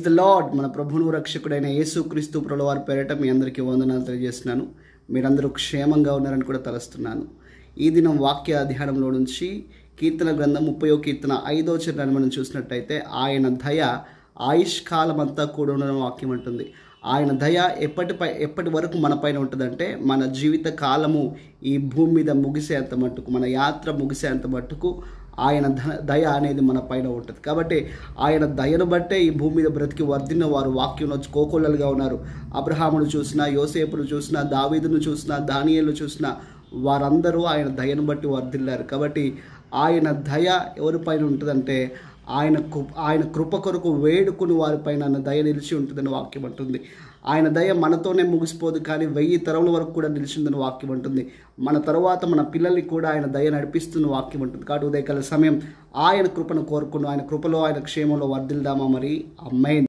The lord. మన ప్రభువును రక్షకుడైన యేసుక్రీస్తు ప్రభుల వారి పేరిట మీ అందరికీ వందనాలు తెలియజేస్తున్నాను. మీరందరూ క్షేమంగా ఉన్నారని కూడా తలుస్తున్నాను. ఈ దినం వాక్య ధ్యానంలో నుంచి కీర్తన గ్రంథం 30వ కీర్తన 5వ చరణాన్ని మనం చూసినట్టయితే, ఆయన దయ ఆయుష్కాలం అంతా కూడా ఉండడం వాక్యం అంటుంది. ఆయన దయ ఎప్పటి వరకు మన పైన ఉంటుందంటే, మన జీవిత కాలము ఈ భూమి మీద ముగిసేంత మట్టుకు, మన యాత్ర ముగిసేంత మట్టుకు ఆయన దయ అనేది మన పైన ఉంటుంది. కాబట్టి ఆయన దయను బట్టే ఈ భూమి మీద బ్రతికి వర్ధిన్న వారు వాక్యంలో కోకొల్లలుగా ఉన్నారు. అబ్రహామును చూసినా, యోసేపును చూసినా, దావీదును చూసినా, దానియేలును చూసినా వారందరూ ఆయన దయను బట్టి వర్ధిల్లారు. కాబట్టి ఆయన దయ ఎవరిపైన ఉంటుందంటే, ఆయన కృప కొరకు వేడుకుని వారిపైన దయ నిలిచి ఉంటుందని వాక్యం అంటుంది. ఆయన దయ మనతోనే ముగిసిపోదు, కానీ 1000 తరముల వరకు కూడా నిలిచిందని వాక్యం అంటుంది. మన తరువాత మన పిల్లల్ని కూడా ఆయన దయ నడిపిస్తున్న వాక్యం ఉంటుంది. కాబట్టి ఉదయకాల సమయం ఆయన కృపను కోరుకుని ఆయన కృపలో, ఆయన క్షేమంలో వర్ధిల్దామా మరి. ఆమేన్.